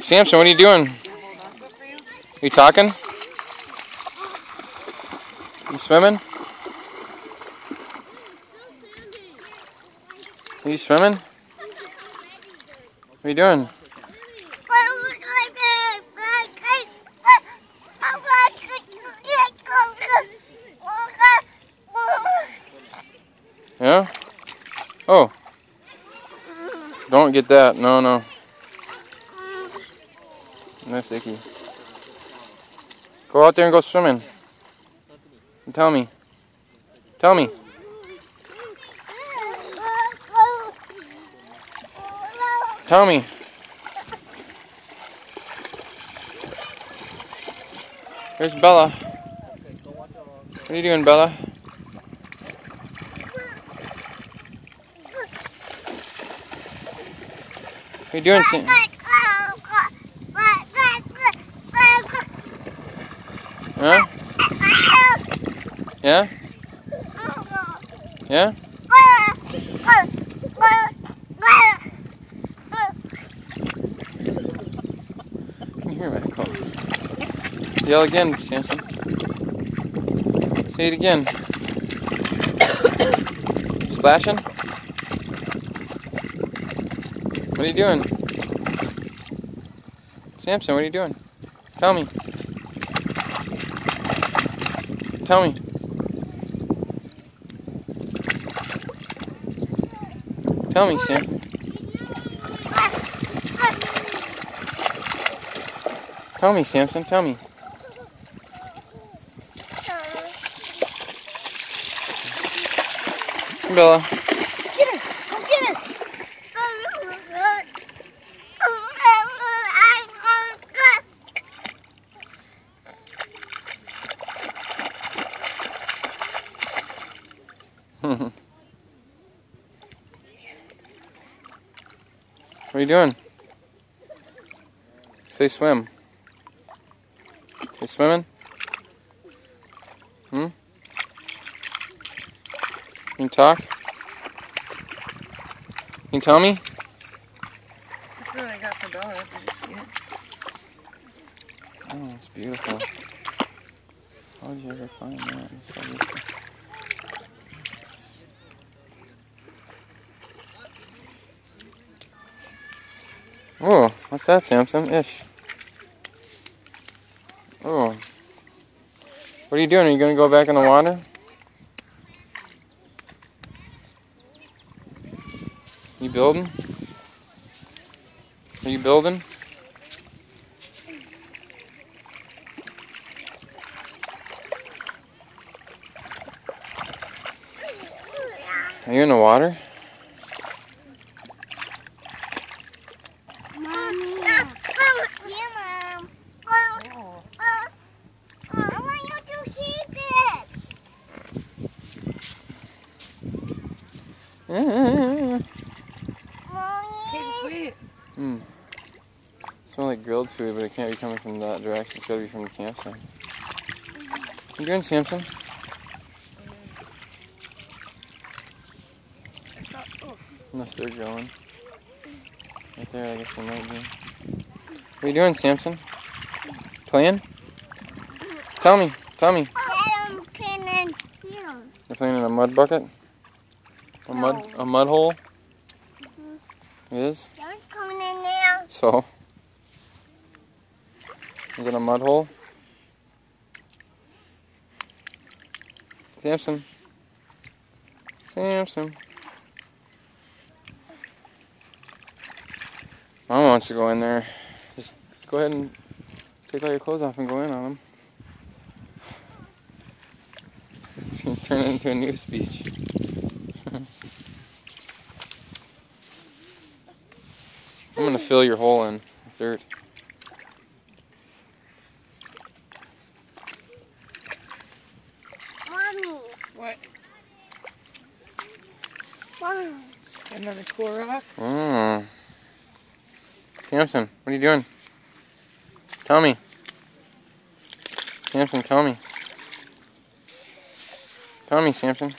Samson, what are you doing? You talking? You swimming? Are you swimming? What are you doing? Yeah? Oh. Don't get that. No, no. That's icky. Go out there and go swimming. And tell me. Tell me. Tell me. There's Bella. What are you doing, Bella? What are you doing, Sam? Huh? Yeah? Yeah? I can hear that call. Yell again, Samson. Say it again. Splashing? What are you doing? Samson, what are you doing? Tell me. Tell me. Tell me, Sam. Tell me, Samson. Tell me. Bella. Get her. Go get her. What are you doing? Say swim. Say swimming? Can you talk? Can you tell me? That's what I got for Bella. Did you see it? Oh, it's beautiful. How did you ever find that? It's so beautiful. Oh, what's that, Samson? Ish. Oh. What are you doing? Are you going to go back in the water? You building? Are you building? Are you in the water? Smell like grilled food, but it can't be coming from that direction. It's got to be from the campsite. What are you doing, Samson? Unless they're growing. Right there, I guess they might be. What are you doing, Samson? Playing? Tell me. Tell me. I'm playing here. You're playing in a mud bucket? A mud hole? It is? John's coming in there. So? Is it a mud hole? Samson. Samson. Mom wants to go in there. Just go ahead and take all your clothes off and go in on them. Just turn it into a news speech. I'm going to fill your hole in with dirt. Mommy. What? Mommy. Another cool rock? Samson, what are you doing? Tell me. Samson, tell me. Tell me, Samson.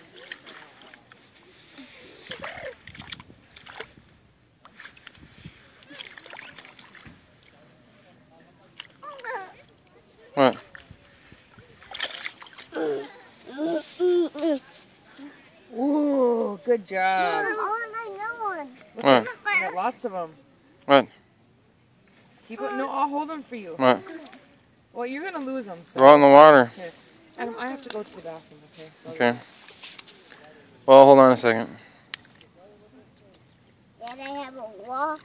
Good job. I want another one. Look, What? I got lots of them. What? Keep it. No, I'll hold them for you. What? Well, you're gonna lose them. So. Go out in the water. Adam, I have to go to the bathroom. Okay. So Okay. Well, hold on a second. Did I have a walk?